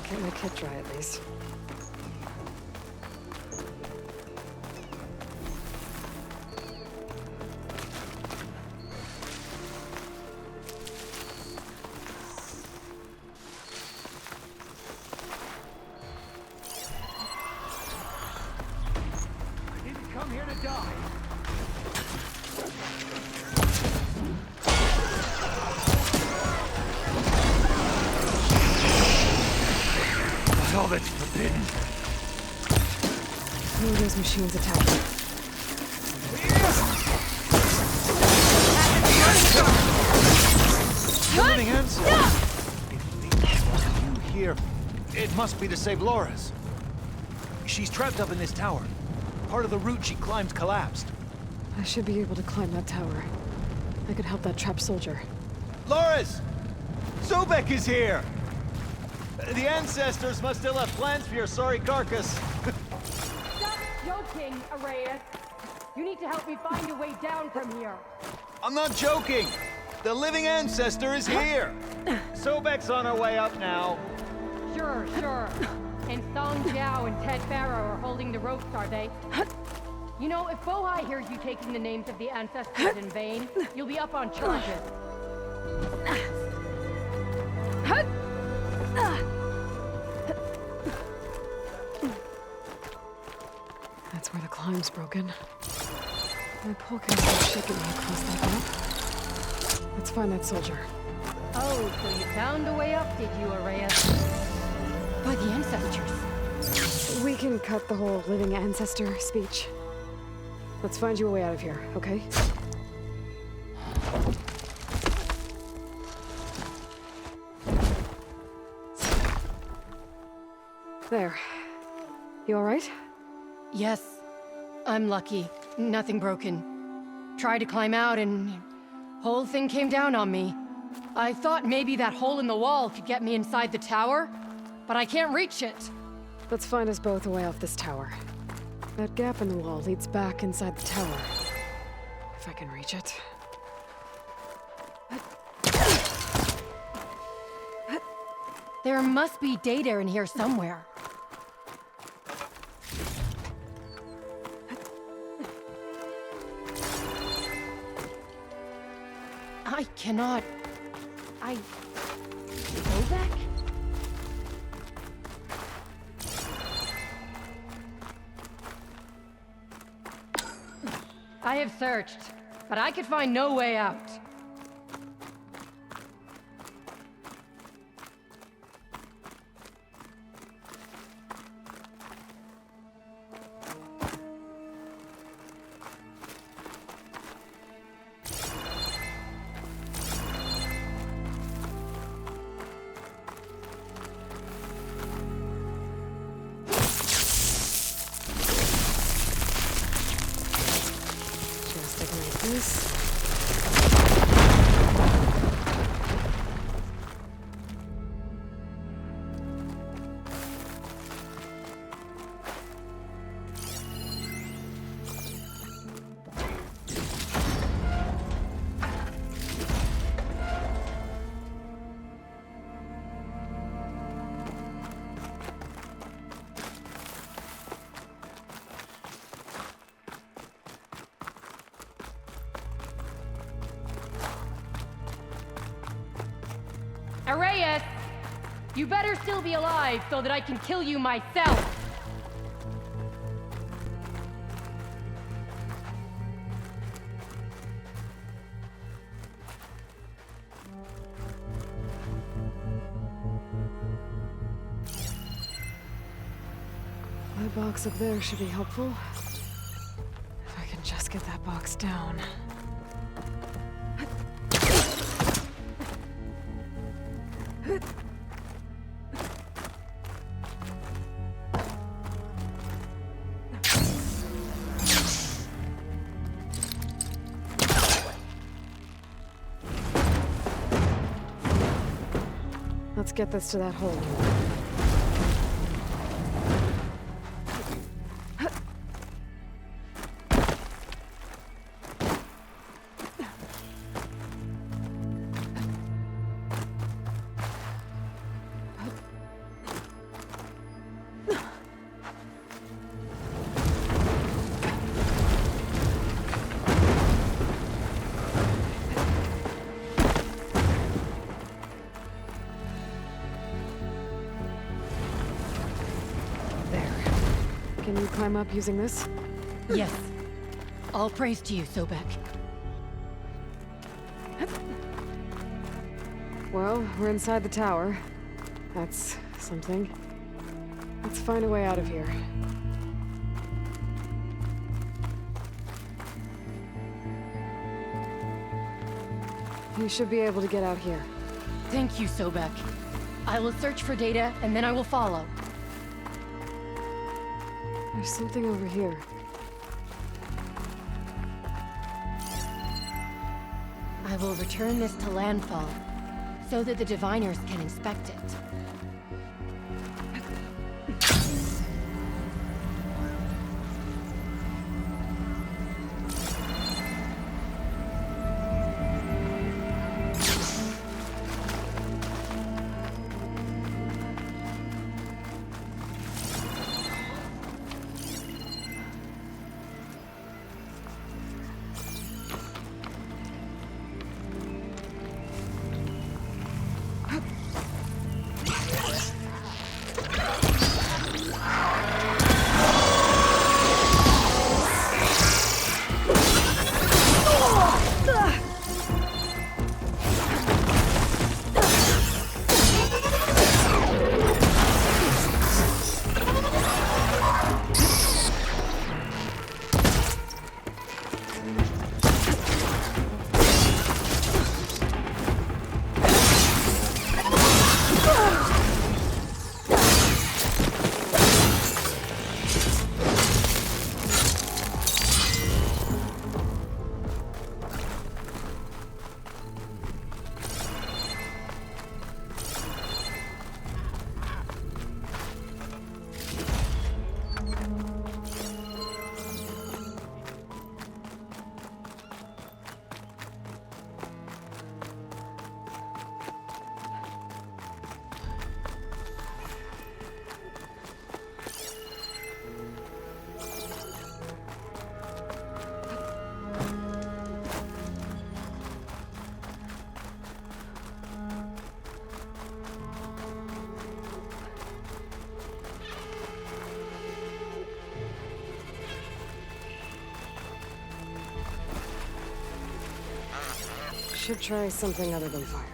Get my kit dry at least. I didn't come here to die. All that's forbidden. Who are those machines attacking? The living answer. If these brought you here, it must be to save Laura's. She's trapped up in this tower. Part of the route she climbed collapsed. I should be able to climb that tower. I could help that trapped soldier. Laura's! Sobek is here! The ancestors must still have plans for your sorry carcass. Stop joking, Arrayus. You need to help me find a way down from here. I'm not joking! The living ancestor is here! Sobek's on her way up now. Sure. And Song Jiao and Ted Farrow are holding the ropes, are they? You know, if Bohai hears you taking the names of the ancestors in vain, you'll be up on charges. That's where the climb's broken. My pole can start shaking me across that map. Let's find that soldier. Oh, so you found a way up, did you, Arrayus? By the ancestors. We can cut the whole living ancestor speech. Let's find you a way out of here, okay? There. You alright? Yes. I'm lucky. Nothing broken. Tried to climb out and... Whole thing came down on me. I thought maybe that hole in the wall could get me inside the tower, but I can't reach it. Let's find us both a way off this tower. That gap in the wall leads back inside the tower. If I can reach it. There must be data in here somewhere. I cannot... Go back? I have searched, but I could find no way out. Just ignite this. Arrayus! You better still be alive so that I can kill you myself! That box up there should be helpful. If I can just get that box down. Let's get this to that hole. Can you climb up using this? Yes. All praise to you, Sobek. Well, we're inside the tower. That's something. Let's find a way out of here. You should be able to get out here. Thank you, Sobek. I will search for data, and then I will follow. There's something over here. I will return this to landfall, so that the diviners can inspect it. should try something other than fire.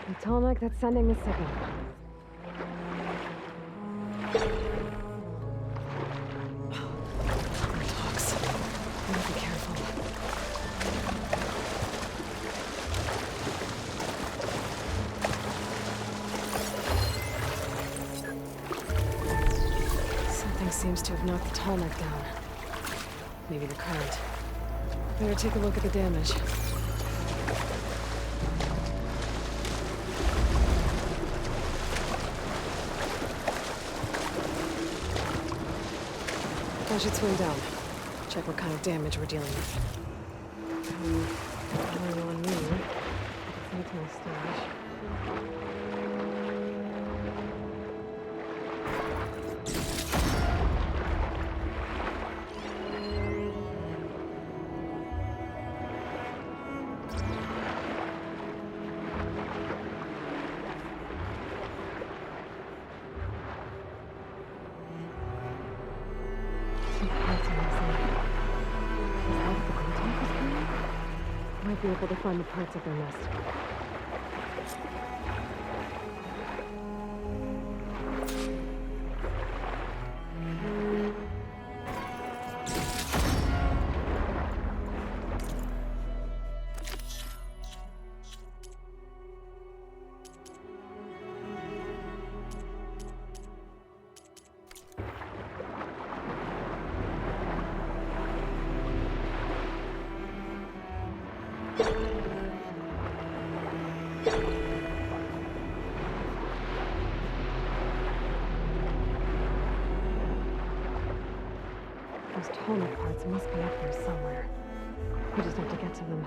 The tonic that's sending the signal. Dogs. Gotta be careful. Something seems to have knocked the tonic down. Maybe the current. Better take a look at the damage. I should swing down. Check what kind of damage we're dealing with. Only on me. It's my stash. Might be able to find the parts of their nest. Those tonic parts must be up there somewhere. We just have to get to them.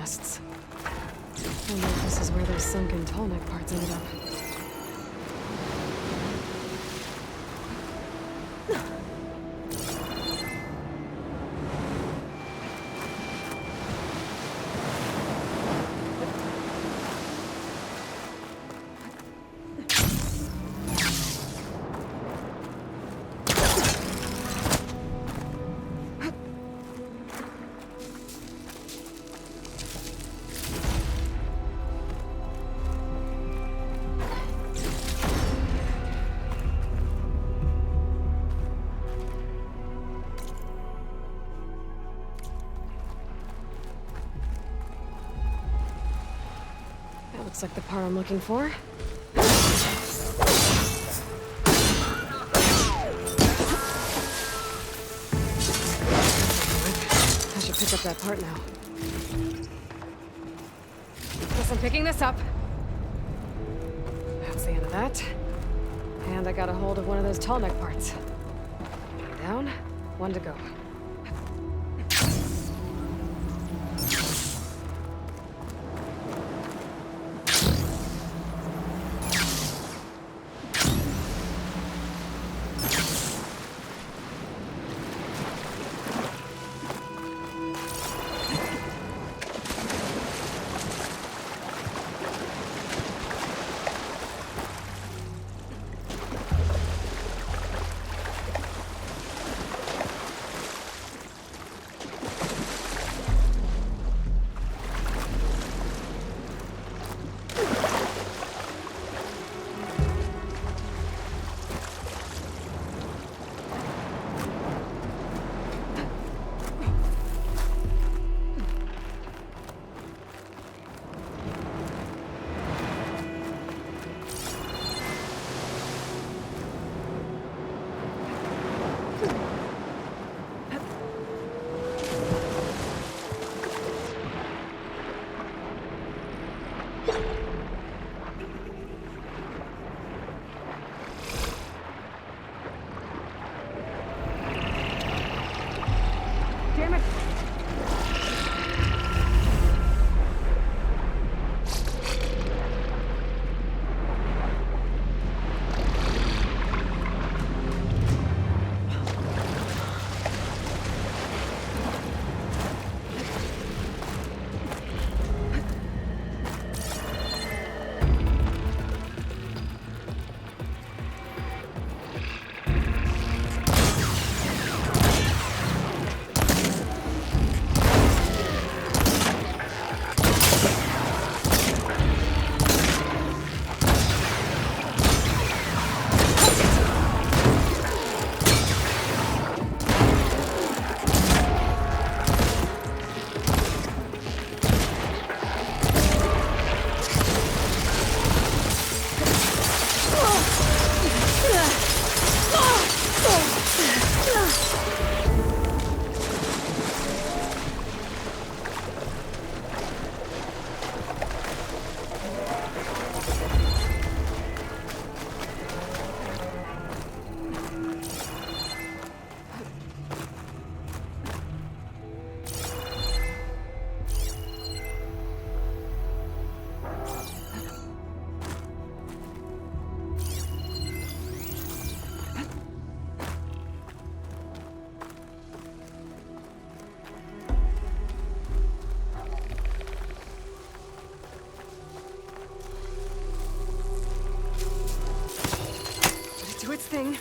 blasts. I wonder if this is where those sunken tall neck parts ended up. Looks like the part I'm looking for. I should pick up that part now. Guess I'm picking this up. That's the end of that. And I got a hold of one of those tall neck parts. One down, one to go. Damn it! Do its thing.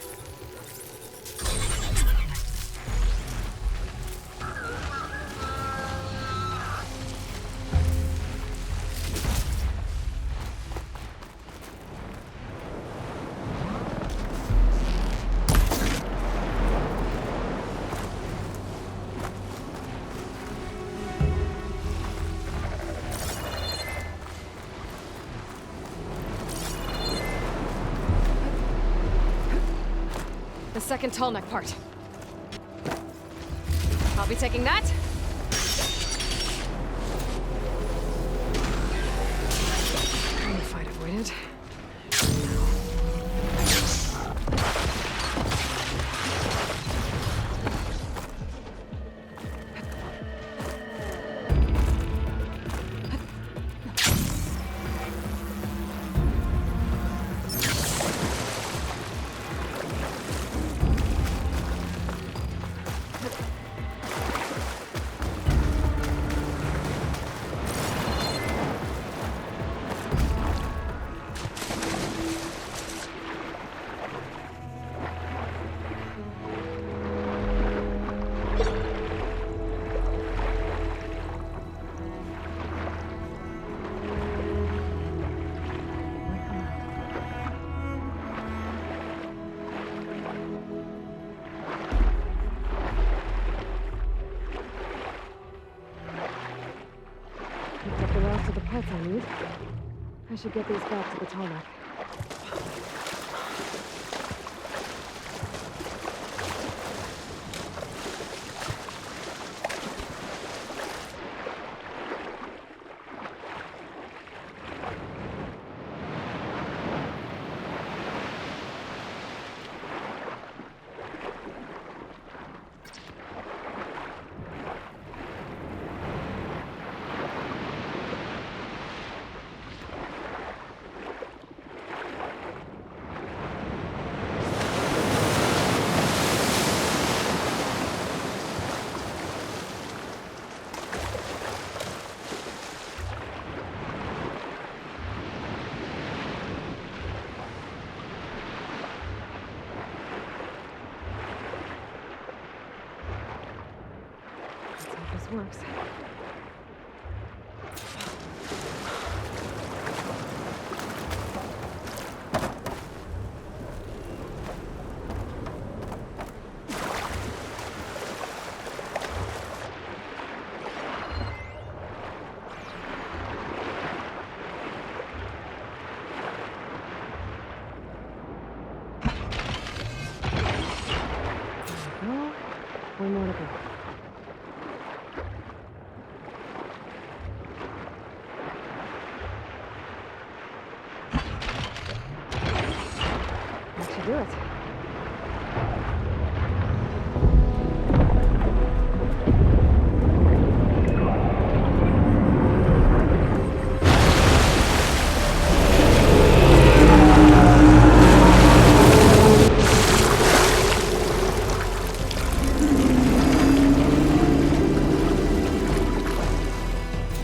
The second tall neck part. I'll be taking that. Kind of fight avoided. parts I need. I should get these back to the tarmac. This works. Well, one more to go. Do it.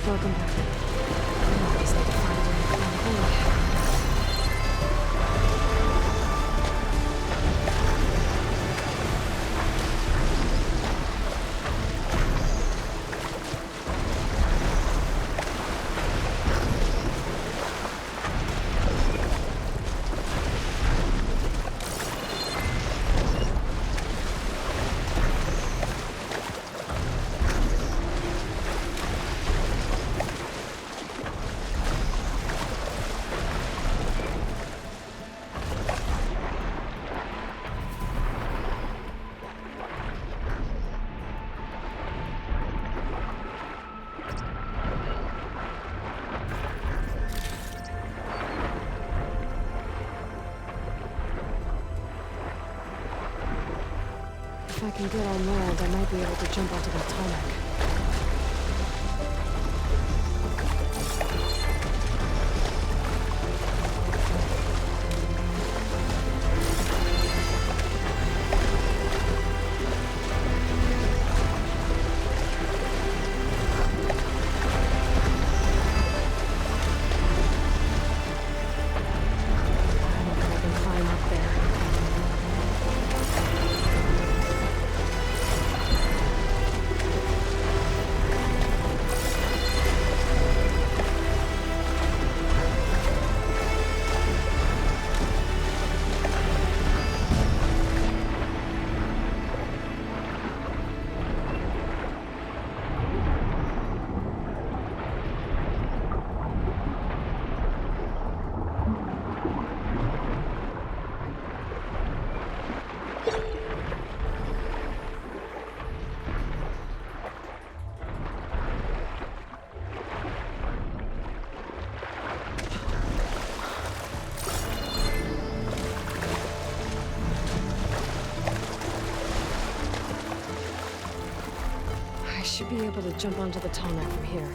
Welcome back. I just need to find a way to find a hole. If I can get on land, I might be able to jump onto the tarmac. I don't think I can climb up there. I should be able to jump onto the tarmac from here.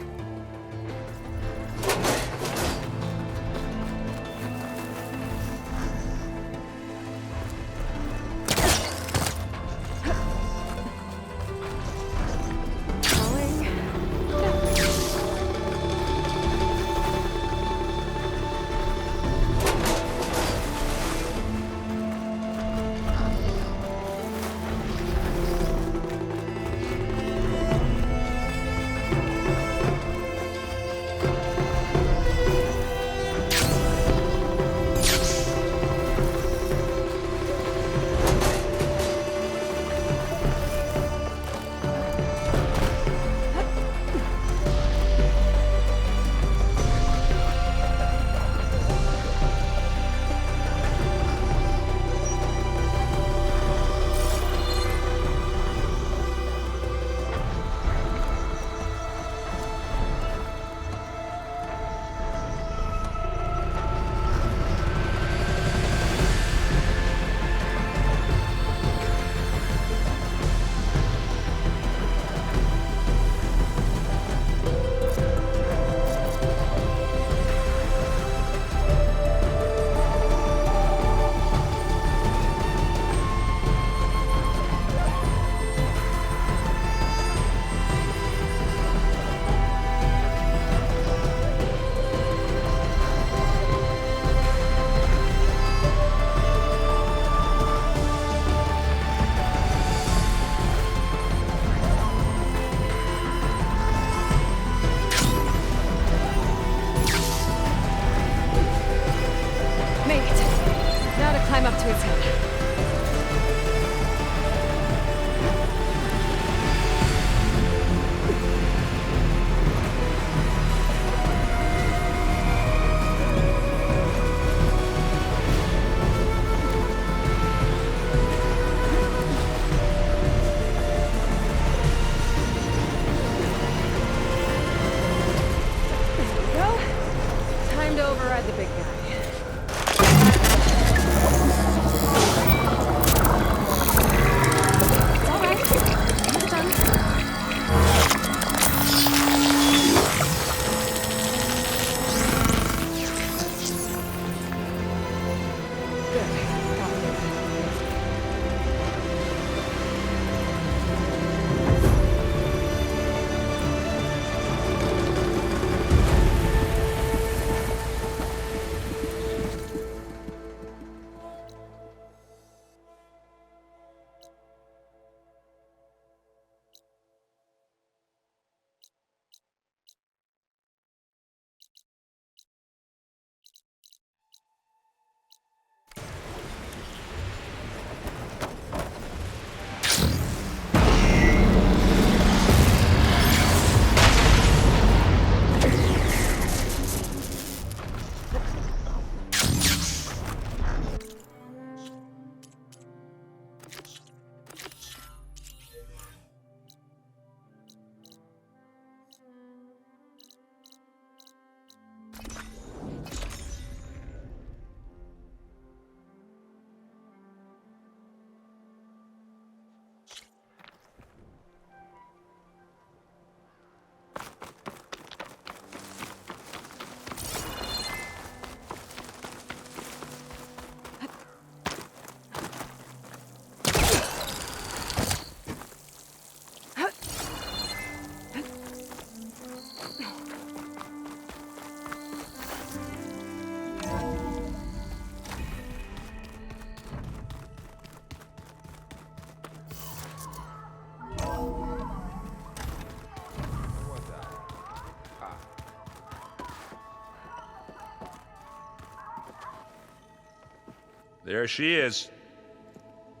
there she is.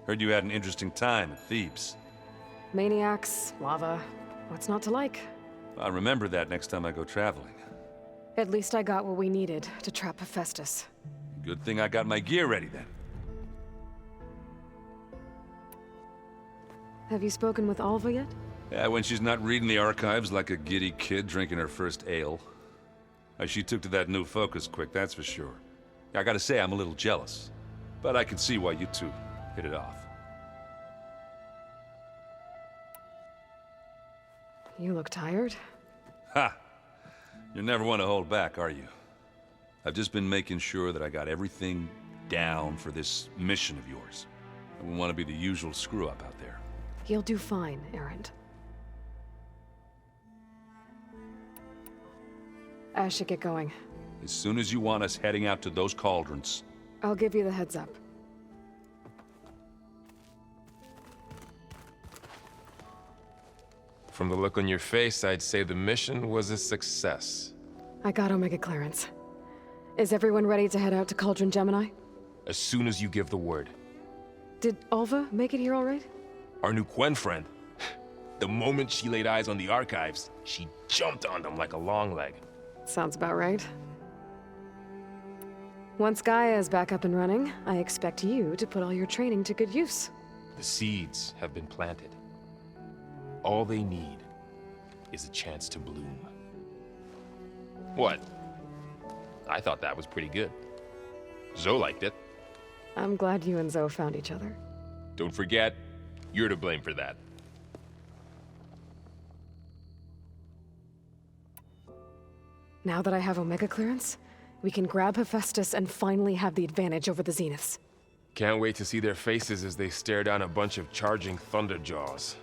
Heard you had an interesting time at Thebes. Maniacs, lava. What's not to like? I'll remember that next time I go traveling. At least I got what we needed to trap Hephaestus. Good thing I got my gear ready then. Have you spoken with Alva yet? Yeah, when she's not reading the archives like a giddy kid drinking her first ale. She took to that new focus quick, that's for sure. I gotta say, I'm a little jealous. But I can see why you two hit it off. You look tired. Ha! You never want to hold back, are you? I've just been making sure that I got everything down for this mission of yours. I wouldn't want to be the usual screw-up out there. You'll do fine, Erend. I should get going. As soon as you want us heading out to those cauldrons. I'll give you the heads up. From the look on your face, I'd say the mission was a success. I got Omega clearance. Is everyone ready to head out to Cauldron Gemini? As soon as you give the word. Did Alva make it here all right? Our new Quen friend. The moment she laid eyes on the archives, she jumped on them like a long leg. Sounds about right. Once Gaia is back up and running, I expect you to put all your training to good use. The seeds have been planted. All they need is a chance to bloom. What? I thought that was pretty good. Zoe liked it. I'm glad you and Zoe found each other. Don't forget, you're to blame for that. Now that I have Omega clearance, we can grab Hephaestus and finally have the advantage over the Zeniths. Can't wait to see their faces as they stare down a bunch of charging Thunderjaws.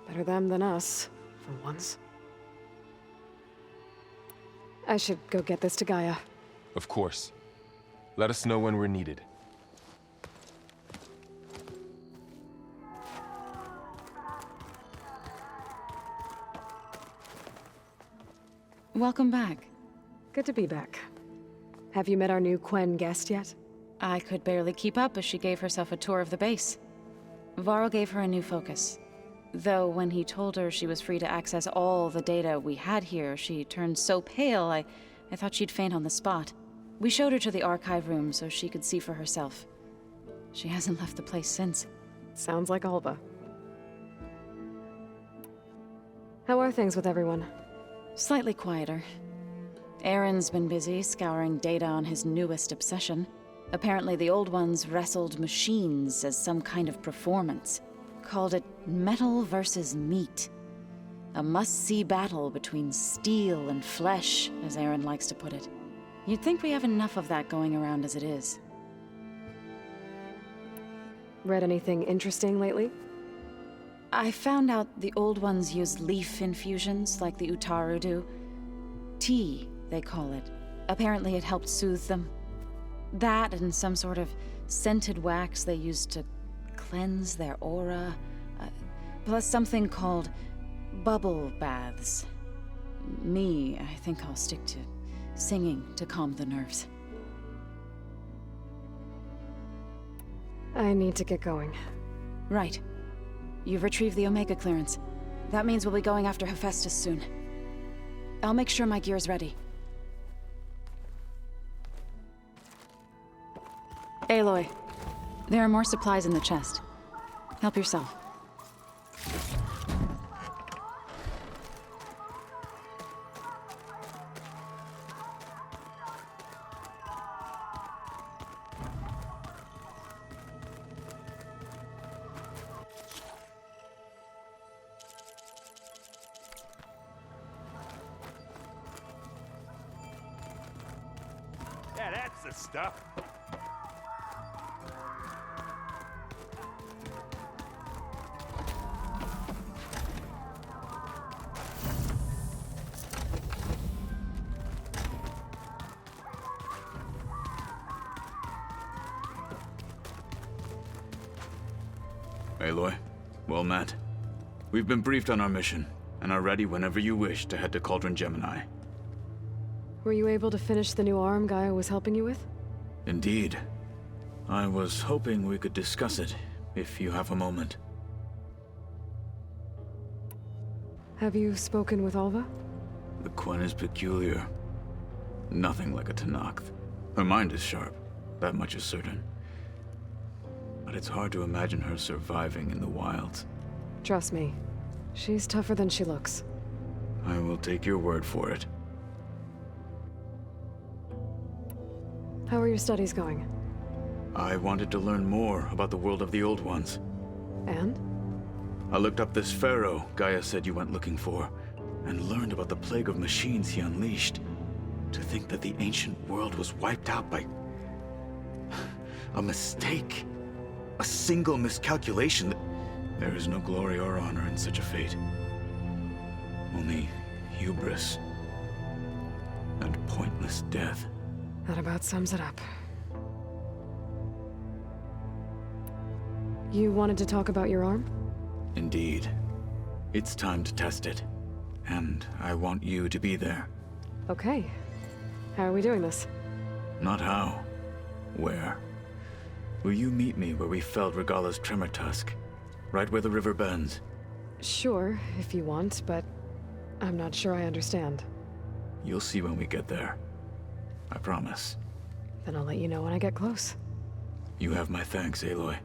Better them than us, for once. I should go get this to Gaia. Of course. Let us know when we're needed. Welcome back. Good to be back. Have you met our new Quen guest yet? I could barely keep up as she gave herself a tour of the base. Varl gave her a new focus. Though when he told her she was free to access all the data we had here, she turned so pale I thought she'd faint on the spot. We showed her to the archive room so she could see for herself. She hasn't left the place since. Sounds like Alva. How are things with everyone? Slightly quieter. Aaron's been busy scouring data on his newest obsession. Apparently the old ones wrestled machines as some kind of performance. Called it metal versus meat. A must-see battle between steel and flesh, as Aaron likes to put it. You'd think we have enough of that going around as it is. Read anything interesting lately? I found out the old ones use leaf infusions like the Utaru do. Tea, they call it. Apparently it helped soothe them. That and some sort of scented wax they used to cleanse their aura. Plus something called bubble baths. I think I'll stick to singing to calm the nerves. I need to get going. Right. You've retrieved the Omega clearance. That means we'll be going after Hephaestus soon. I'll make sure my gear's ready. Aloy, there are more supplies in the chest. Help yourself. Yeah, that's the stuff. Aloy, well met. We've been briefed on our mission, and are ready whenever you wish to head to Cauldron Gemini. Were you able to finish the new arm Gaia was helping you with? Indeed. I was hoping we could discuss it, if you have a moment. Have you spoken with Alva? The Quen is peculiar. Nothing like a Tenakth. Her mind is sharp, that much is certain. But it's hard to imagine her surviving in the wilds. Trust me, she's tougher than she looks. I will take your word for it. How are your studies going? I wanted to learn more about the world of the Old Ones. And? I looked up this pharaoh Gaia said you went looking for, and learned about the plague of machines he unleashed. To think that the ancient world was wiped out by a mistake. A single miscalculation. There is no glory or honor in such a fate. Only hubris and pointless death. That about sums it up. You wanted to talk about your arm? Indeed. It's time to test it. And I want you to be there. Okay. How are we doing this? Not how. Where. Will you meet me where we felled Regalla's tremor tusk? Right where the river bends? Sure, if you want, but I'm not sure I understand. You'll see when we get there. I promise. Then I'll let you know when I get close. You have my thanks, Aloy.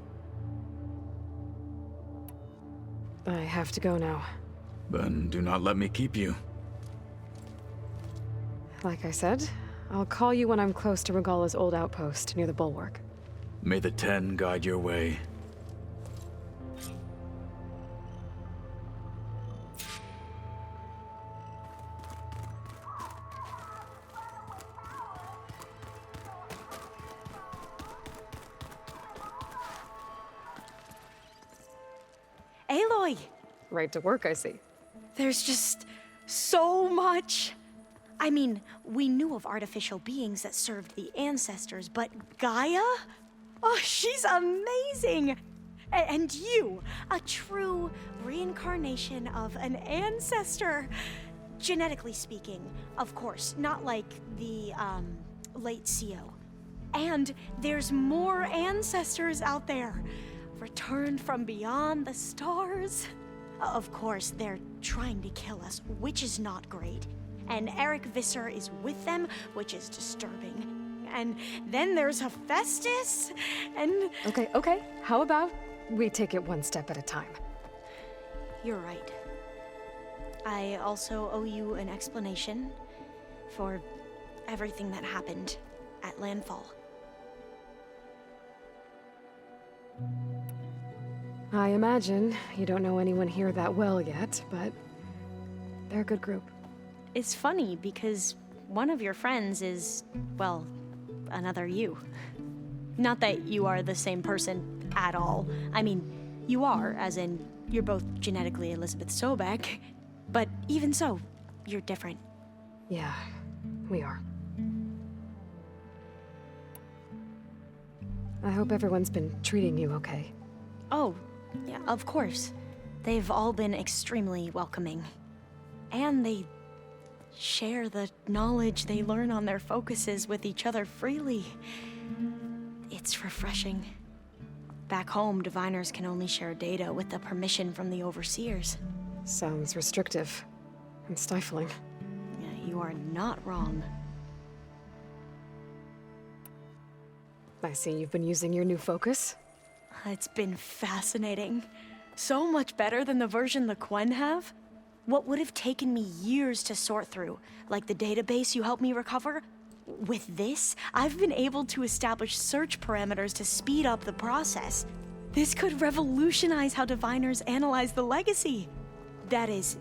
I have to go now. Then do not let me keep you. Like I said, I'll call you when I'm close to Regalla's old outpost near the bulwark. May the Ten guide your way. Aloy! Right to work, I see. There's just so much. I mean, we knew of artificial beings that served the ancestors, but Gaia? Oh, she's amazing! And you, a true reincarnation of an ancestor. Genetically speaking, of course, not like the, late CO. And there's more ancestors out there, returned from beyond the stars. Of course, they're trying to kill us, which is not great. And Eric Visser is with them, which is disturbing. And then there's Hephaestus, and... Okay. How about we take it one step at a time? You're right. I also owe you an explanation for everything that happened at Landfall. I imagine you don't know anyone here that well yet, but they're a good group. It's funny because one of your friends is, well, another you. Not that you are the same person at all. I mean, you are, as in, you're both genetically Elizabeth Sobek, but even so, you're different. Yeah, we are. I hope everyone's been treating you okay. Oh, yeah, of course. They've all been extremely welcoming. And they share the knowledge they learn on their focuses with each other freely. It's refreshing. Back home, diviners can only share data with the permission from the overseers. Sounds restrictive and stifling. Yeah, you are not wrong. I see you've been using your new focus. It's been fascinating. So much better than the version the Quen have. What would have taken me years to sort through, like the database you helped me recover, with this, I've been able to establish search parameters to speed up the process. This could revolutionize how diviners analyze the legacy. That is,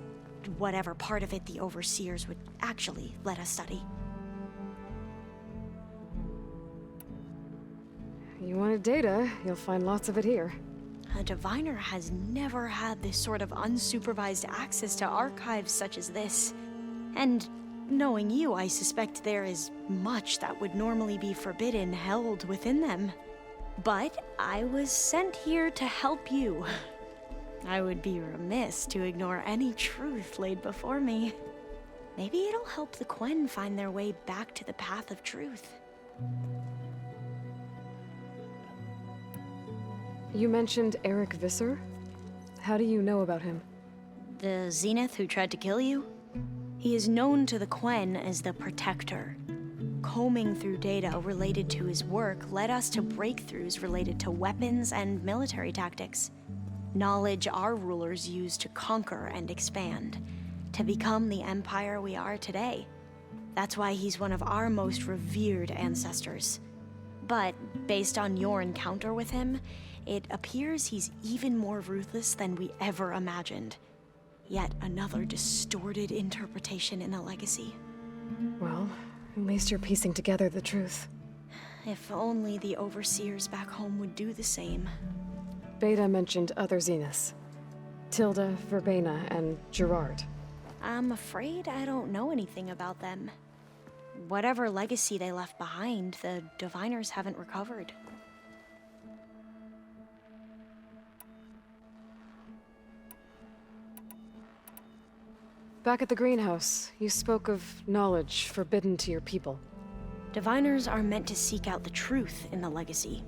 whatever part of it the overseers would actually let us study. You wanted data, you'll find lots of it here. A diviner has never had this sort of unsupervised access to archives such as this. And knowing you, I suspect there is much that would normally be forbidden held within them. But I was sent here to help you. I would be remiss to ignore any truth laid before me. Maybe it'll help the Quen find their way back to the path of truth. You mentioned Eric Visser? How do you know about him? The Zenith who tried to kill you? He is known to the Quen as the Protector. Combing through data related to his work led us to breakthroughs related to weapons and military tactics. Knowledge our rulers used to conquer and expand, to become the empire we are today. That's why he's one of our most revered ancestors. But based on your encounter with him, it appears he's even more ruthless than we ever imagined. Yet another distorted interpretation in the legacy. Well, at least you're piecing together the truth. If only the overseers back home would do the same. Beta mentioned other Zeniths. Tilda, Verbena, and Gerard. I'm afraid I don't know anything about them. Whatever legacy they left behind, the Diviners haven't recovered. Back at the greenhouse, you spoke of knowledge forbidden to your people. Diviners are meant to seek out the truth in the legacy,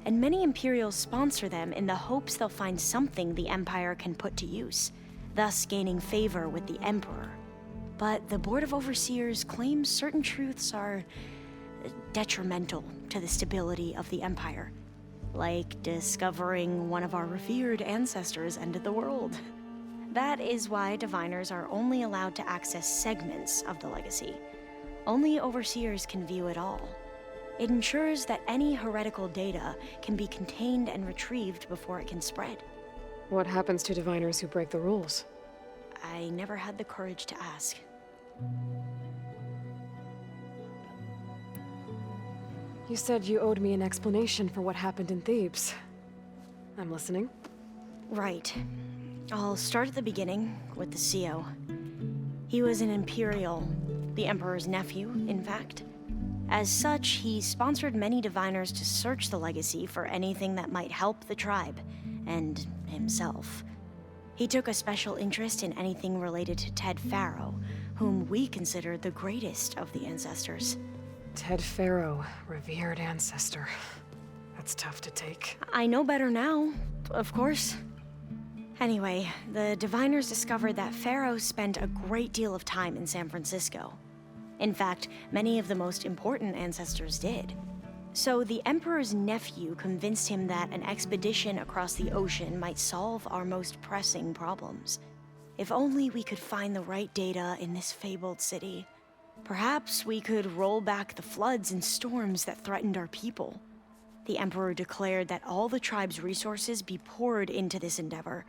and many Imperials sponsor them in the hopes they'll find something the Empire can put to use, thus gaining favor with the Emperor. But the Board of Overseers claims certain truths are detrimental to the stability of the Empire, like discovering one of our revered ancestors ended the world. That is why Diviners are only allowed to access segments of the legacy. Only Overseers can view it all. It ensures that any heretical data can be contained and retrieved before it can spread. What happens to Diviners who break the rules? I never had the courage to ask. You said you owed me an explanation for what happened in Thebes. I'm listening. Right. I'll start at the beginning, with the CO. He was an Imperial, the Emperor's nephew, in fact. As such, he sponsored many Diviners to search the legacy for anything that might help the tribe, and himself. He took a special interest in anything related to Ted Faro, whom we consider the greatest of the ancestors. Ted Faro, revered ancestor. That's tough to take. I know better now, of course. Anyway, the Diviners discovered that Faro spent a great deal of time in San Francisco. In fact, many of the most important ancestors did. So the Emperor's nephew convinced him that an expedition across the ocean might solve our most pressing problems. If only we could find the right data in this fabled city. Perhaps we could roll back the floods and storms that threatened our people. The Emperor declared that all the tribe's resources be poured into this endeavor.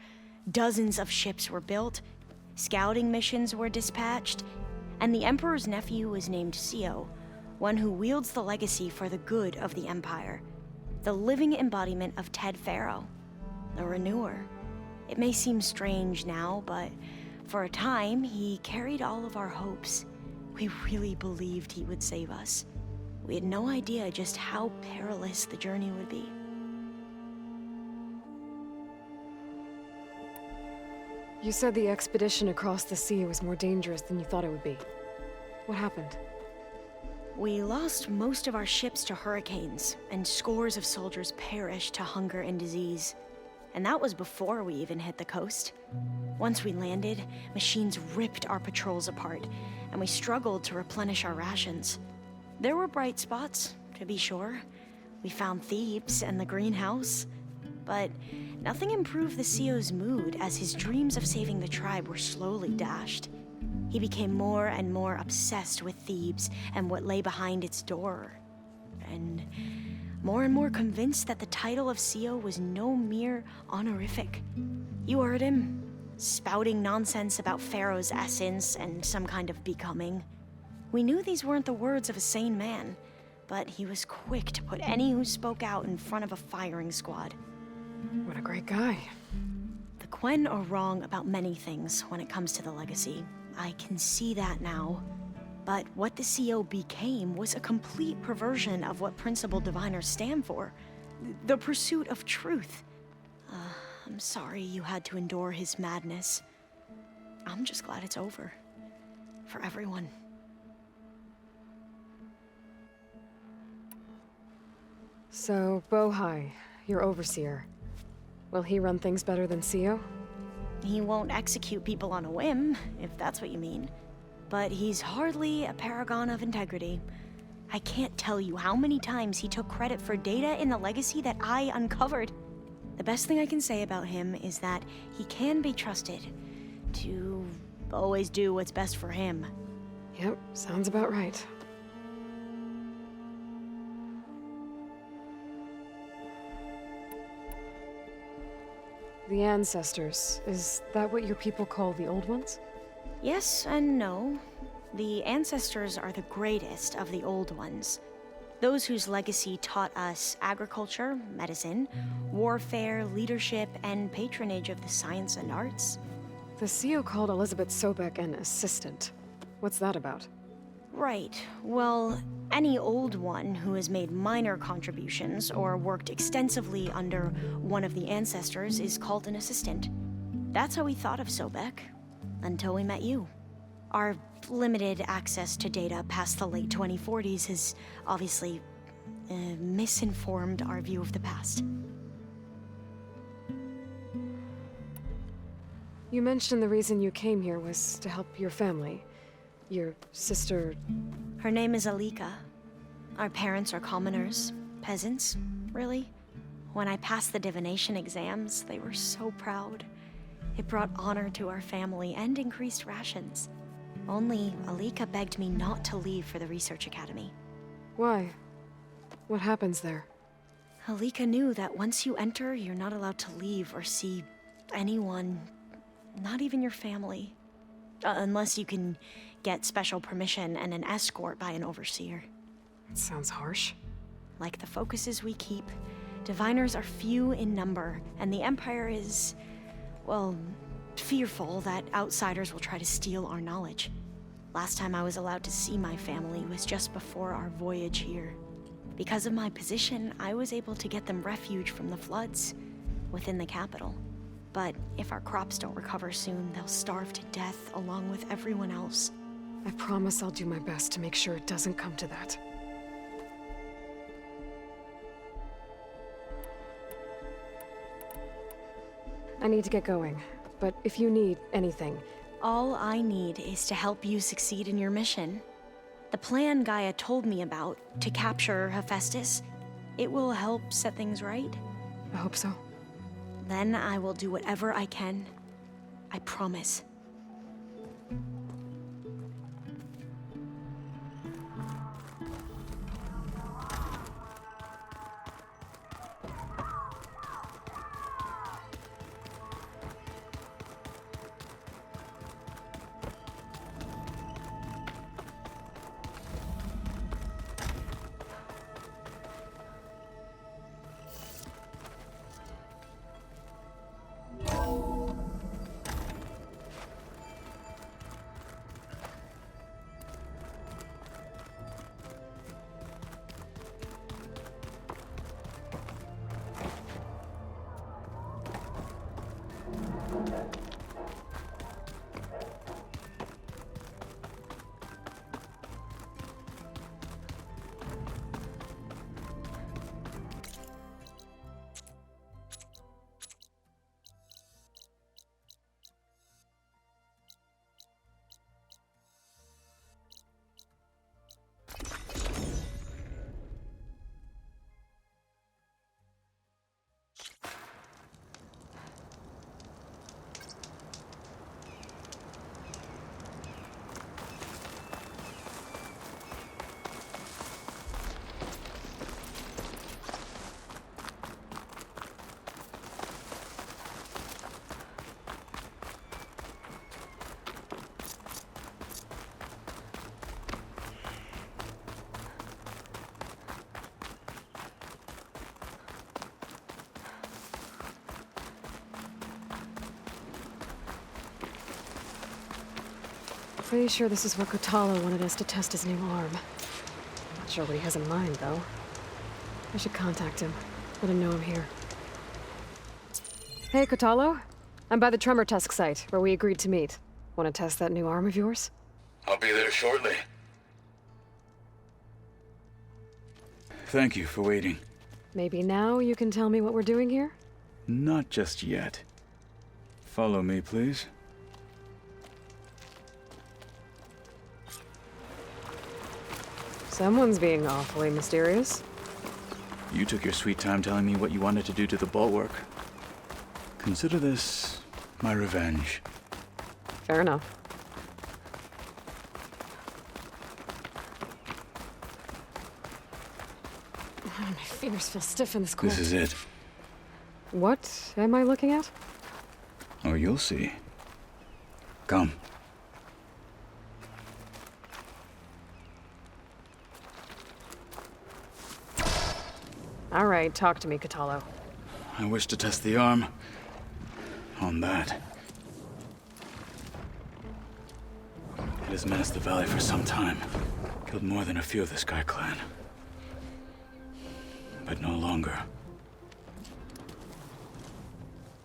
Dozens of ships were built, scouting missions were dispatched, and the Emperor's nephew was named CO, one who wields the legacy for the good of the Empire. The living embodiment of Ted Faro, the Renewer. It may seem strange now, but for a time, he carried all of our hopes. We really believed he would save us. We had no idea just how perilous the journey would be. You said the expedition across the sea was more dangerous than you thought it would be. What happened? We lost most of our ships to hurricanes, and scores of soldiers perished to hunger and disease. And that was before we even hit the coast. Once we landed, machines ripped our patrols apart, and we struggled to replenish our rations. There were bright spots, to be sure. We found Thebes and the greenhouse. But nothing improved the CO's mood as his dreams of saving the tribe were slowly dashed. He became more and more obsessed with Thebes and what lay behind its door. And more convinced that the title of CO was no mere honorific. You heard him, spouting nonsense about Pharaoh's essence and some kind of becoming. We knew these weren't the words of a sane man, but he was quick to put any who spoke out in front of a firing squad. What a great guy. The Quen are wrong about many things when it comes to the legacy. I can see that now. But what the CO became was a complete perversion of what principled diviners stand for. The pursuit of truth. I'm sorry you had to endure his madness. I'm just glad it's over. For everyone. So, Bohai, your overseer. Will he run things better than CEO? He won't execute people on a whim, if that's what you mean. But he's hardly a paragon of integrity. I can't tell you how many times he took credit for data in the legacy that I uncovered. The best thing I can say about him is that he can be trusted to always do what's best for him. Yep, sounds about right. The ancestors, is that what your people call the old ones? Yes and no. The ancestors are the greatest of the old ones. Those whose legacy taught us agriculture, medicine, warfare, leadership, and patronage of the science and arts. The CEO called Elizabeth Sobek an assistant. What's that about? Right. Well, any old one who has made minor contributions or worked extensively under one of the ancestors is called an assistant. That's how we thought of Sobek, until we met you. Our limited access to data past the late 2040s has obviously misinformed our view of the past. You mentioned the reason you came here was to help your family. Your sister... Her name is Alika. Our parents are commoners, peasants, really. When I passed the divination exams, they were so proud. It brought honor to our family and increased rations. Only Alika begged me not to leave for the research academy. Why? What happens there? Alika knew that once you enter, you're not allowed to leave or see anyone, not even your family. Unless you can get special permission and an escort by an overseer. It sounds harsh. Like the focuses we keep, diviners are few in number, and the Empire is, well, fearful that outsiders will try to steal our knowledge. Last time I was allowed to see my family was just before our voyage here. Because of my position, I was able to get them refuge from the floods within the capital. But if our crops don't recover soon, they'll starve to death along with everyone else. I promise I'll do my best to make sure it doesn't come to that. I need to get going, but if you need anything... All I need is to help you succeed in your mission. The plan Gaia told me about, to capture Hephaestus, it will help set things right. I hope so. Then I will do whatever I can. I promise. Pretty sure this is where Kotalo wanted us to test his new arm. Not sure what he has in mind, though. I should contact him. Let him know I'm here. Hey, Kotalo. I'm by the Tremor Tusk site, where we agreed to meet. Want to test that new arm of yours? I'll be there shortly. Thank you for waiting. Maybe now you can tell me what we're doing here? Not just yet. Follow me, please. Someone's being awfully mysterious. You took your sweet time telling me what you wanted to do to the bulwark. Consider this my revenge. Fair enough. My fingers feel stiff in this cold. This is it. What am I looking at? Oh, you'll see. Come. All right, talk to me, Catalo. I wish to test the arm on that. It has menaced the valley for some time. Killed more than a few of the Sky Clan. But no longer.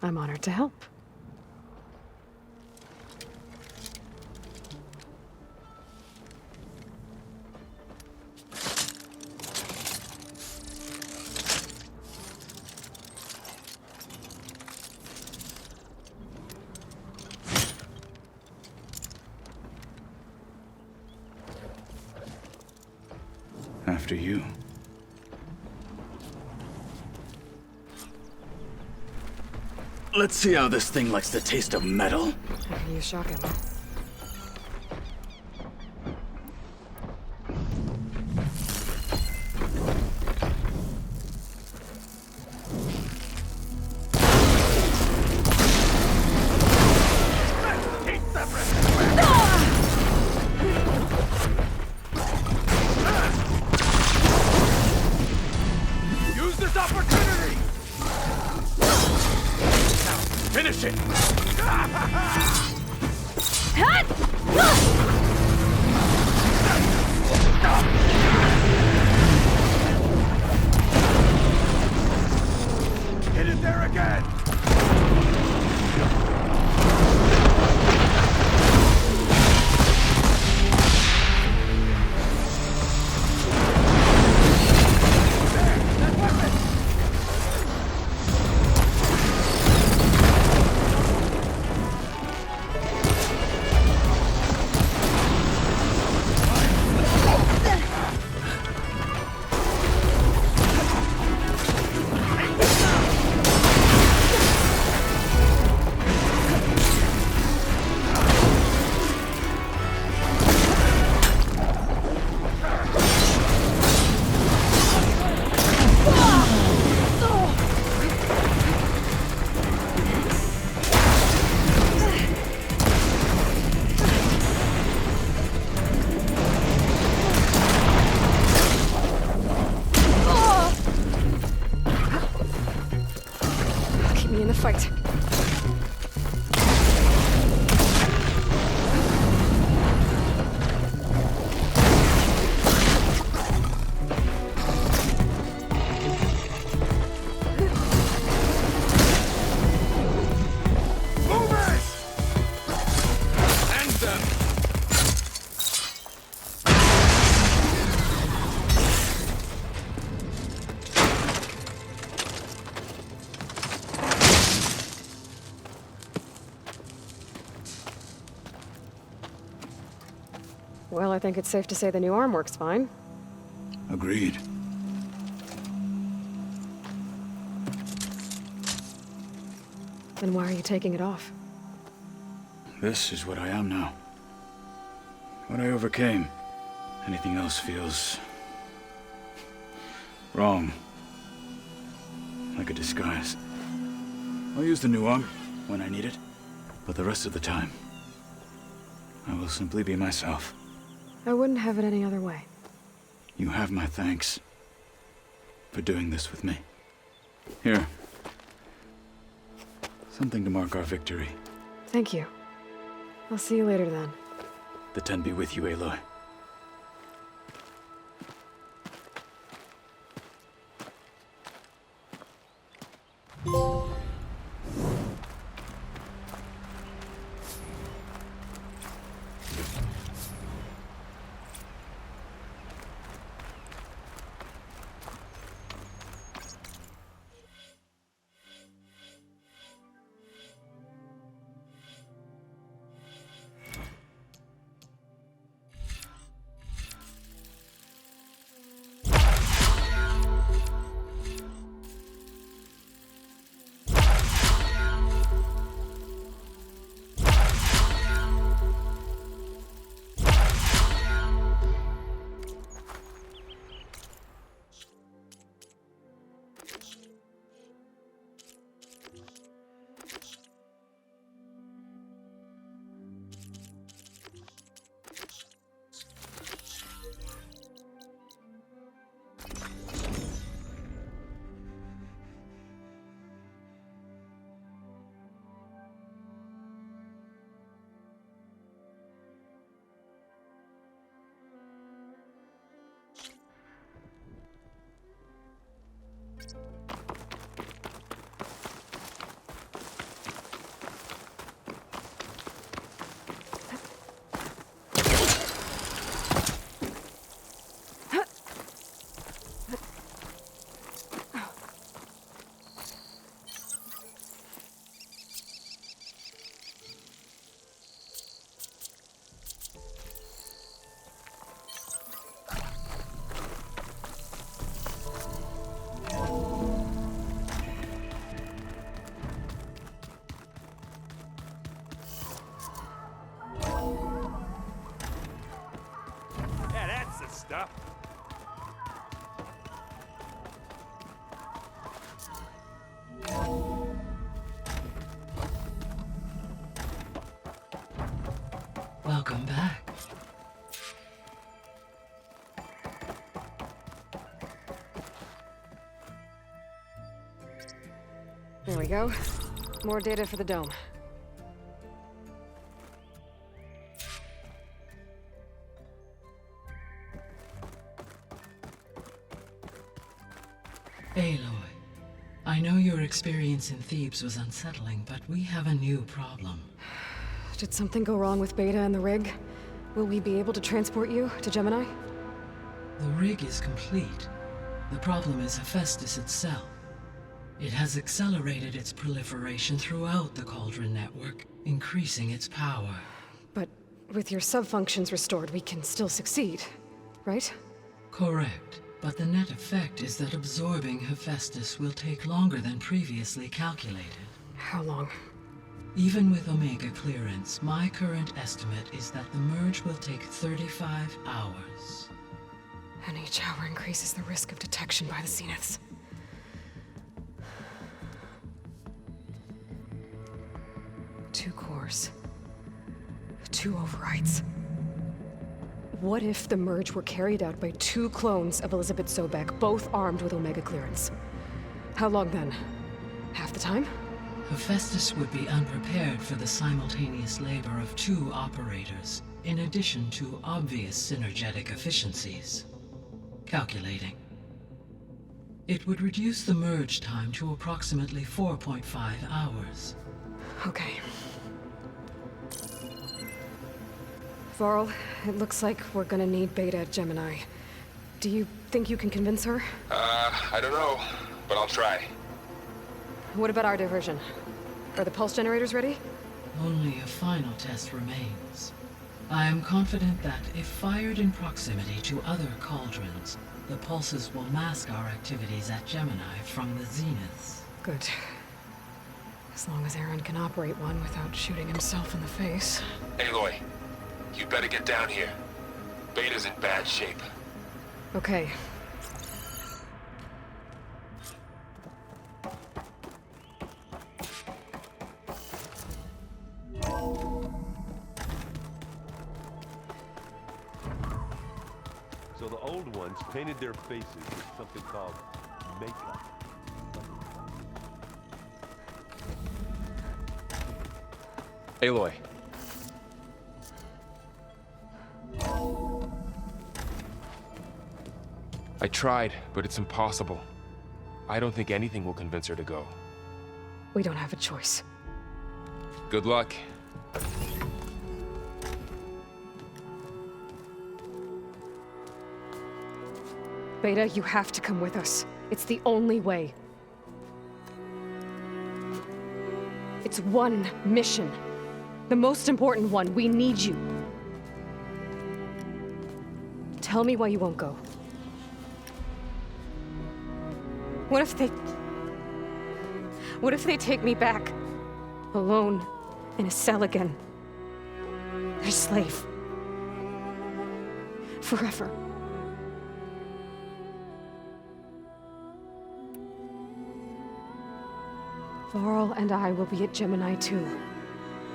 I'm honored to help. After you. Let's see how this thing likes the taste of metal. How can you shock him? Use this opportunity! Finish it! Hit it there again! Keep me in the fight. Move it! End them! Well, I think it's safe to say the new arm works fine. Agreed. Then why are you taking it off? This is what I am now. What I overcame. Anything else feels wrong. Like a disguise. I'll use the new arm when I need it, but the rest of the time, I will simply be myself. I wouldn't have it any other way. You have my thanks for doing this with me. Here. Something to mark our victory. Thank you. I'll see you later then. The Ten be with you, Aloy. Stop. Welcome back. There we go. More data for the dome. Aloy, I know your experience in Thebes was unsettling, but we have a new problem. Did something go wrong with Beta and the rig? Will we be able to transport you to Gemini? The rig is complete. The problem is Hephaestus itself. It has accelerated its proliferation throughout the Cauldron network, increasing its power. But with your sub-functions restored, we can still succeed, right? Correct. But the net effect is that absorbing Hephaestus will take longer than previously calculated. How long? Even with Omega clearance, my current estimate is that the merge will take 35 hours. And each hour increases the risk of detection by the Zeniths. Two cores. Two overrides. What if the merge were carried out by two clones of Elizabeth Sobek, both armed with Omega clearance? How long then? Half the time? Hephaestus would be unprepared for the simultaneous labor of two operators, in addition to obvious synergetic efficiencies. Calculating. It would reduce the merge time to approximately 4.5 hours. Okay. Varl, it looks like we're gonna need Beta at Gemini. Do you think you can convince her? I don't know, but I'll try. What about our diversion? Are the pulse generators ready? Only a final test remains. I am confident that if fired in proximity to other cauldrons, the pulses will mask our activities at Gemini from the Zeniths. Good. As long as Aaron can operate one without shooting himself in the face. Aloy, you better get down here. Beta's in bad shape. Okay. So the old ones painted their faces with something called makeup. Aloy. I tried, but it's impossible. I don't think anything will convince her to go. We don't have a choice. Good luck. Beta, you have to come with us. It's the only way. It's one mission. The most important one. We need you. Tell me why you won't go. What if they take me back? Alone, in a cell again. Their slave. Forever. Varl and I will be at Gemini too.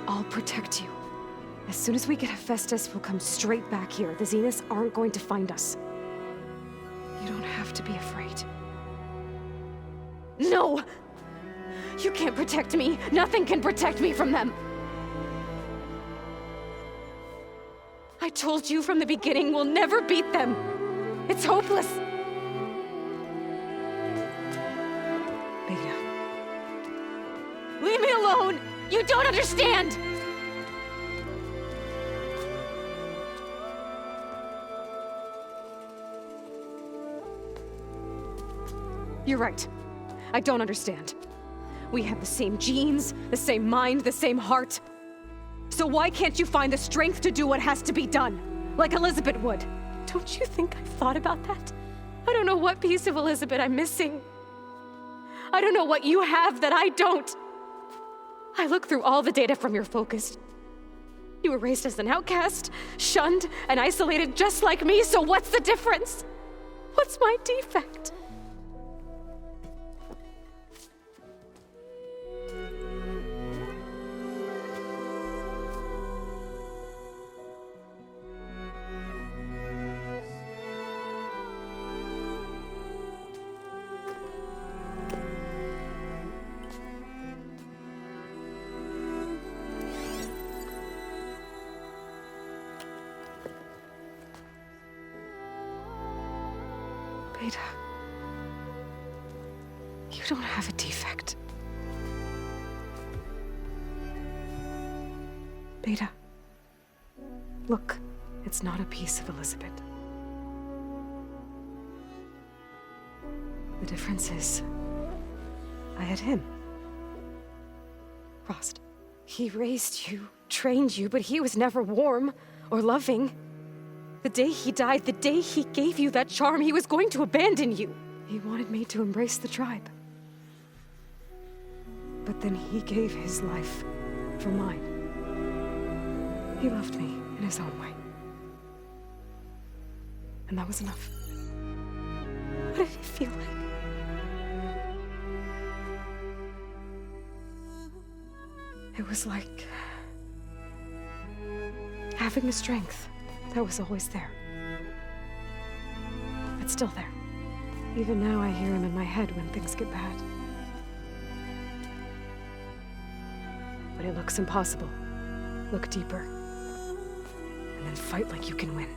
I'll protect you. As soon as we get Hephaestus, we'll come straight back here. The Zeniths aren't going to find us. You don't have to be afraid. No! You can't protect me. Nothing can protect me from them. I told you from the beginning we'll never beat them. It's hopeless. Beta. Leave me alone! You don't understand! You're right. I don't understand. We have the same genes, the same mind, the same heart. So why can't you find the strength to do what has to be done? Like Elizabeth would. Don't you think I've thought about that? I don't know what piece of Elizabeth I'm missing. I don't know what you have that I don't. I look through all the data from your focus. You were raised as an outcast, shunned and isolated just like me, so what's the difference? What's my defect? Beta, you don't have a defect. Beta, look, it's not a piece of Elizabeth. The difference is, I had him. Frost. He raised you, trained you, but he was never warm or loving. The day he died, the day he gave you that charm, he was going to abandon you. He wanted me to embrace the tribe. But then he gave his life for mine. He loved me in his own way. And that was enough. What did it feel like? It was like having the strength that was always there. It's still there. Even now I hear him in my head when things get bad. But it looks impossible. Look deeper. And then fight like you can win.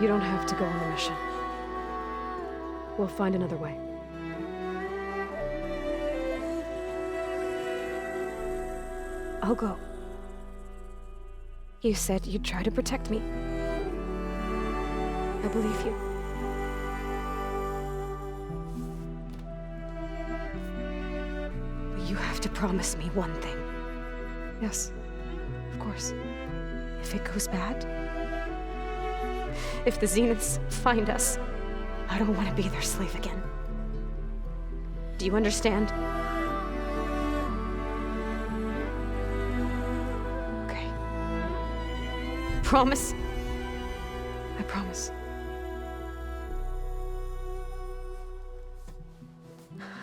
You don't have to go on the mission. We'll find another way. I'll go. You said you'd try to protect me. I believe you. But you have to promise me one thing. Yes, of course. If it goes bad, if the Zeniths find us, I don't want to be their slave again. Do you understand? Okay. Promise? I promise.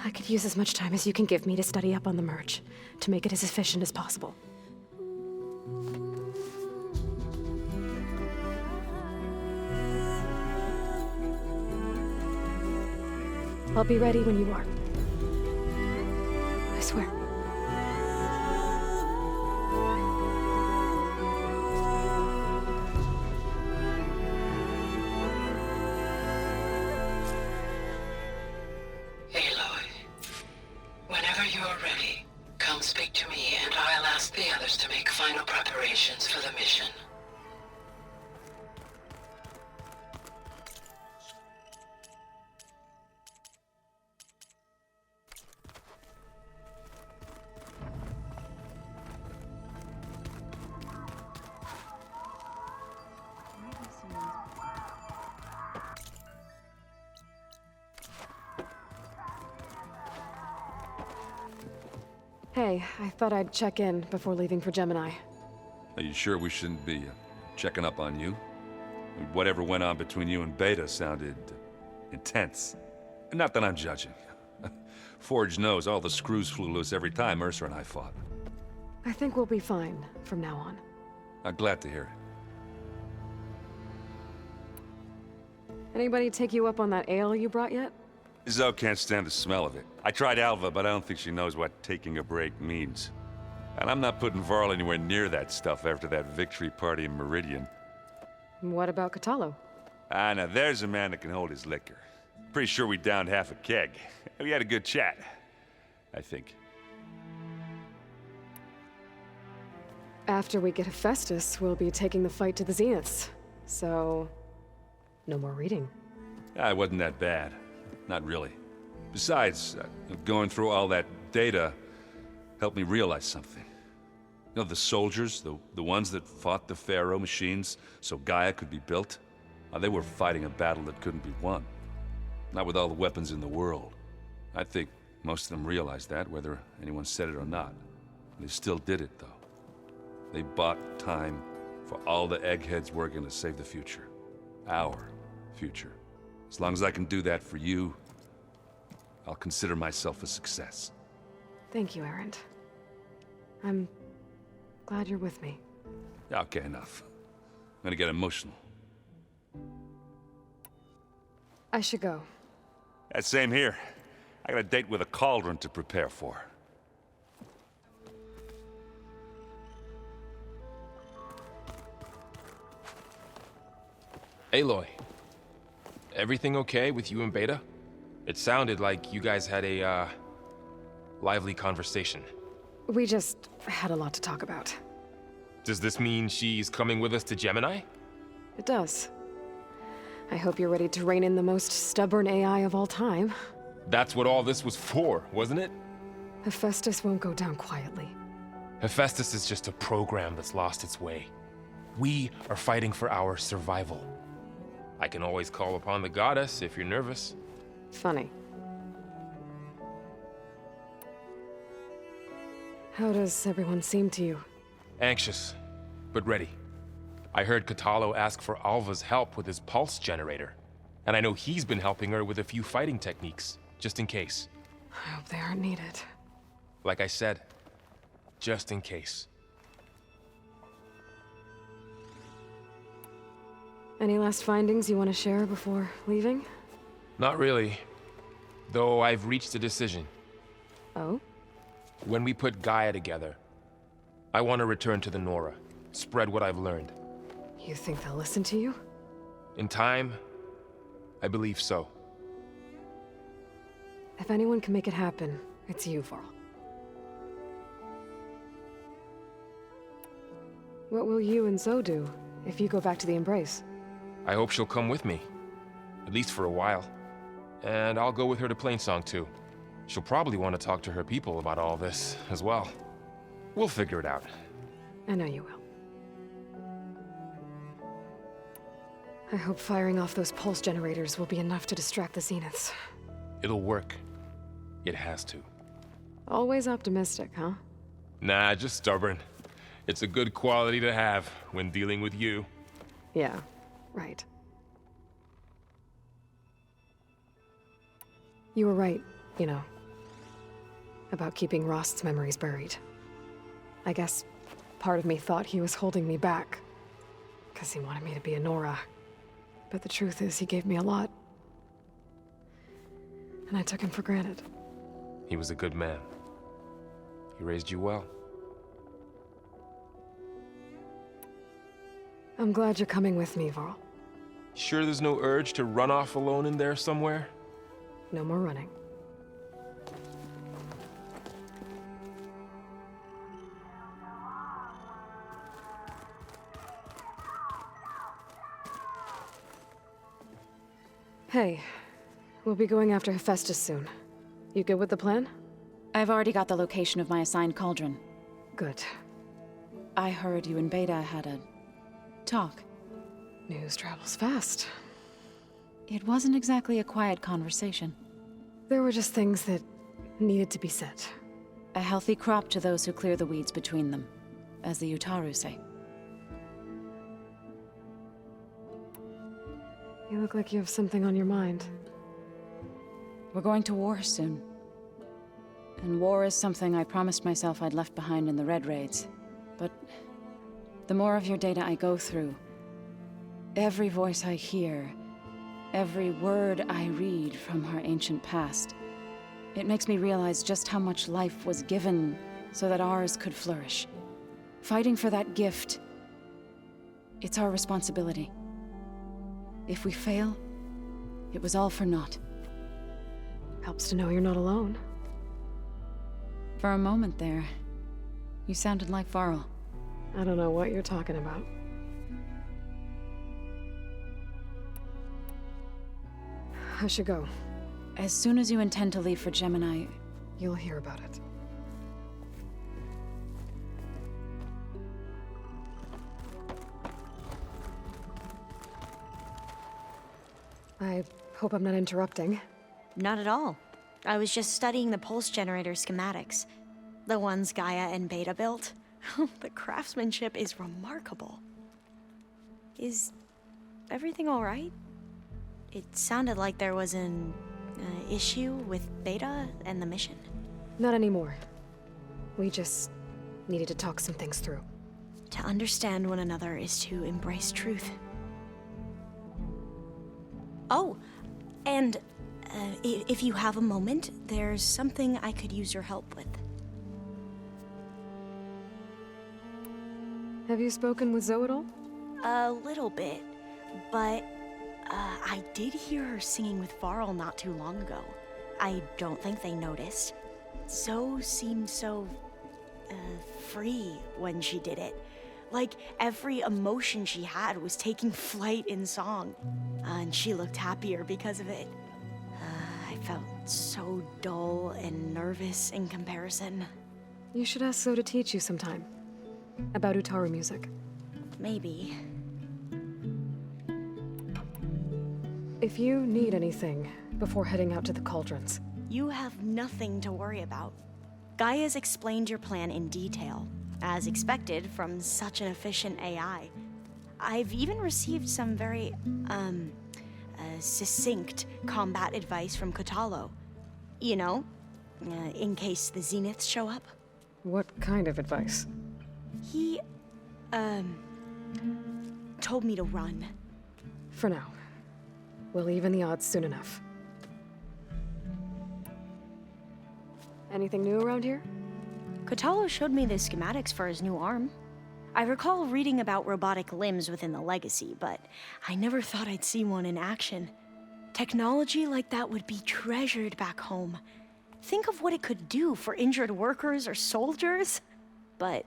I could use as much time as you can give me to study up on the merge, to make it as efficient as possible. I'll be ready when you are. I swear. Aloy, whenever you are ready, come speak to me and I'll ask the others to make final preparations for the mission. Hey, I thought I'd check in before leaving for Gemini. Are you sure we shouldn't be checking up on you? Whatever went on between you and Beta sounded intense. Not that I'm judging. Forge knows all the screws flew loose every time Mercer and I fought. I think we'll be fine from now on. I'm glad to hear it. Anybody take you up on that ale you brought yet? Zoe can't stand the smell of it. I tried Alva, but I don't think she knows what taking a break means. And I'm not putting Varl anywhere near that stuff after that victory party in Meridian. What about Catalo? Ah, now there's a man that can hold his liquor. Pretty sure we downed half a keg. We had a good chat, I think. After we get Hephaestus, we'll be taking the fight to the Zeniths. So, no more reading. Ah, it wasn't that bad. Not really. Besides, going through all that data helped me realize something. You know, the soldiers, the ones that fought the Pharaoh machines so Gaia could be built, they were fighting a battle that couldn't be won. Not with all the weapons in the world. I think most of them realized that, whether anyone said it or not. They still did it, though. They bought time for all the eggheads working to save the future. Our future. As long as I can do that for you, I'll consider myself a success. Thank you, Erend. I'm glad you're with me. Okay, enough. I'm gonna get emotional. I should go. Same here. I got a date with a cauldron to prepare for. Aloy, everything okay with you and Beta? It sounded like you guys had a, lively conversation. We just had a lot to talk about. Does this mean she's coming with us to Gemini? It does. I hope you're ready to rein in the most stubborn AI of all time. That's what all this was for, wasn't it? Hephaestus won't go down quietly. Hephaestus is just a program that's lost its way. We are fighting for our survival. I can always call upon the goddess if you're nervous. Funny. How does everyone seem to you? Anxious, but ready. I heard Katalo ask for Alva's help with his pulse generator. And I know he's been helping her with a few fighting techniques, just in case. I hope they aren't needed. Like I said, just in case. Any last findings you want to share before leaving? Not really. Though I've reached a decision. Oh? When we put Gaia together, I want to return to the Nora, spread what I've learned. You think they'll listen to you? In time, I believe so. If anyone can make it happen, it's you, Varl. What will you and Zoe do if you go back to the Embrace? I hope she'll come with me. At least for a while. And I'll go with her to Plainsong too. She'll probably want to talk to her people about all this as well. We'll figure it out. I know you will. I hope firing off those pulse generators will be enough to distract the Zeniths. It'll work. It has to. Always optimistic, huh? Nah, just stubborn. It's a good quality to have when dealing with you. Yeah, right. You were right, you know, about keeping Rost's memories buried. I guess part of me thought he was holding me back, because he wanted me to be a Nora. But the truth is, he gave me a lot. And I took him for granted. He was a good man. He raised you well. I'm glad you're coming with me, Varl. Sure there's no urge to run off alone in there somewhere? No more running. Hey, we'll be going after Hephaestus soon. You good with the plan? I've already got the location of my assigned cauldron. Good. I heard you and Beta had a talk. News travels fast. It wasn't exactly a quiet conversation. There were just things that needed to be said. A healthy crop to those who clear the weeds between them, as the Utaru say. You look like you have something on your mind. We're going to war soon. And war is something I promised myself I'd left behind in the Red Raids. But the more of your data I go through, every voice I hear, every word I read from our ancient past, it makes me realize just how much life was given so that ours could flourish. Fighting for that gift, it's our responsibility. If we fail, it was all for naught. Helps to know you're not alone. For a moment there, you sounded like Varl. I don't know what you're talking about. I should go. As soon as you intend to leave for Gemini, You'll hear about it. I hope I'm not interrupting. Not at all. I was just studying the pulse generator schematics. The ones Gaia and Beta built. The craftsmanship is remarkable. Is everything all right? It sounded like there was an issue with Beta and the mission. Not anymore. We just needed to talk some things through. To understand one another is to embrace truth. Oh, and if you have a moment, there's something I could use your help with. Have you spoken with Zoe at all? A little bit, but I did hear her singing with Varl not too long ago. I don't think they noticed. Zoe seemed so free when she did it. Like every emotion she had was taking flight in song. And she looked happier because of it. I felt so dull and nervous in comparison. You should ask Zoe to teach you sometime. About Utaru music. Maybe. If you need anything before heading out to the cauldrons. You have nothing to worry about. Gaia's explained your plan in detail, as expected from such an efficient AI. I've even received some very, succinct combat advice from Kotalo. You know, in case the Zeniths show up. What kind of advice? He, told me to run. For now. We'll even the odds soon enough. Anything new around here? Kotalo showed me the schematics for his new arm. I recall reading about robotic limbs within the Legacy, but I never thought I'd see one in action. Technology like that would be treasured back home. Think of what it could do for injured workers or soldiers. But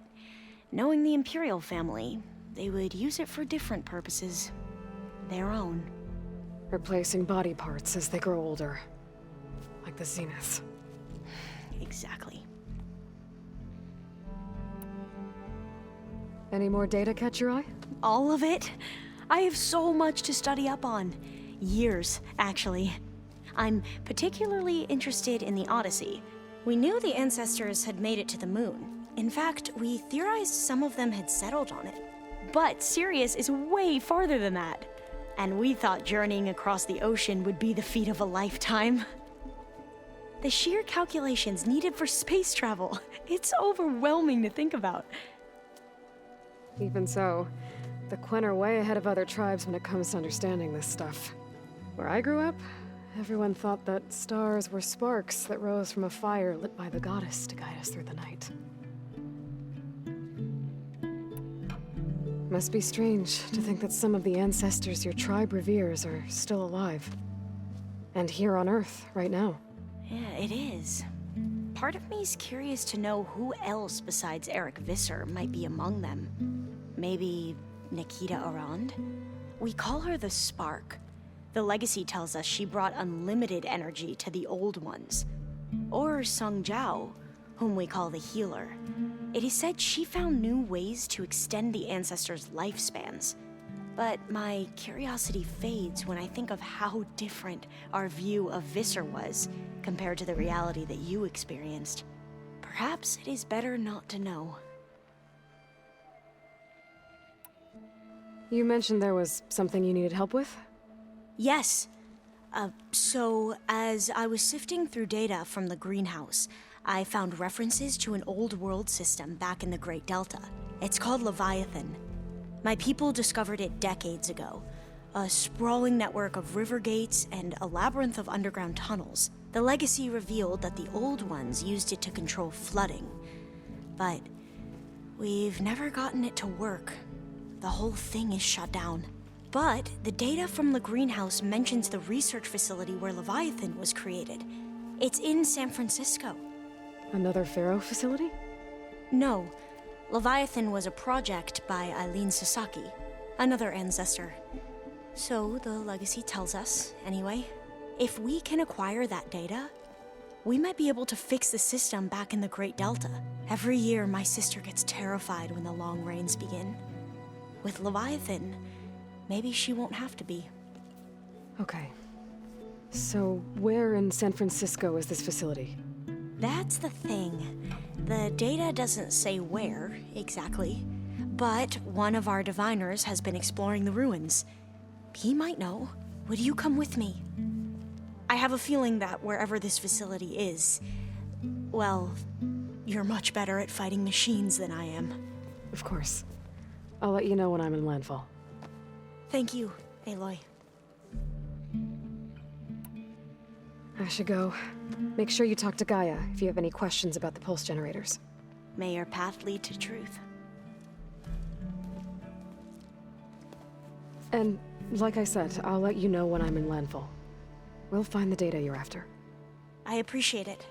knowing the Imperial family, they would use it for different purposes. Their own. Replacing body parts as they grow older. Like the Zeniths. Exactly. Any more data catch your eye? All of it? I have so much to study up on. Years, actually. I'm particularly interested in the Odyssey. We knew the ancestors had made it to the moon. In fact, we theorized some of them had settled on it. But Sirius is way farther than that. And we thought journeying across the ocean would be the feat of a lifetime. The sheer calculations needed for space travel, it's overwhelming to think about. Even so, the Quen are way ahead of other tribes when it comes to understanding this stuff. Where I grew up, everyone thought that stars were sparks that rose from a fire lit by the goddess to guide us through the night. Must be strange to think that some of the ancestors your tribe reveres are still alive. And here on Earth, right now. Yeah, it is. Part of me's curious to know who else besides Eric Visser might be among them. Maybe Nikita Arand? We call her the Spark. The Legacy tells us she brought unlimited energy to the Old Ones. Or Sung Jiao, whom we call the Healer. It is said she found new ways to extend the ancestors' lifespans. But my curiosity fades when I think of how different our view of Visser was compared to the reality that you experienced. Perhaps it is better not to know. You mentioned there was something you needed help with? Yes. So, as I was sifting through data from the greenhouse, I found references to an old world system back in the Great Delta. It's called Leviathan. My people discovered it decades ago. A sprawling network of river gates and a labyrinth of underground tunnels. The Legacy revealed that the Old Ones used it to control flooding. But we've never gotten it to work. The whole thing is shut down. But the data from the greenhouse mentions the research facility where Leviathan was created. It's in San Francisco. Another Pharaoh facility? No. Leviathan was a project by Eileen Sasaki, another ancestor. So the Legacy tells us, anyway. If we can acquire that data, we might be able to fix the system back in the Great Delta. Every year, my sister gets terrified when the long rains begin. With Leviathan, maybe she won't have to be. Okay. So, where in San Francisco is this facility? That's the thing. The data doesn't say where, exactly. But one of our diviners has been exploring the ruins. He might know. Would you come with me? I have a feeling that wherever this facility is, well, you're much better at fighting machines than I am. Of course. I'll let you know when I'm in landfall. Thank you, Aloy. I should go. Make sure you talk to Gaia if you have any questions about the pulse generators. May your path lead to truth. And, like I said, I'll let you know when I'm in landfall. We'll find the data you're after. I appreciate it.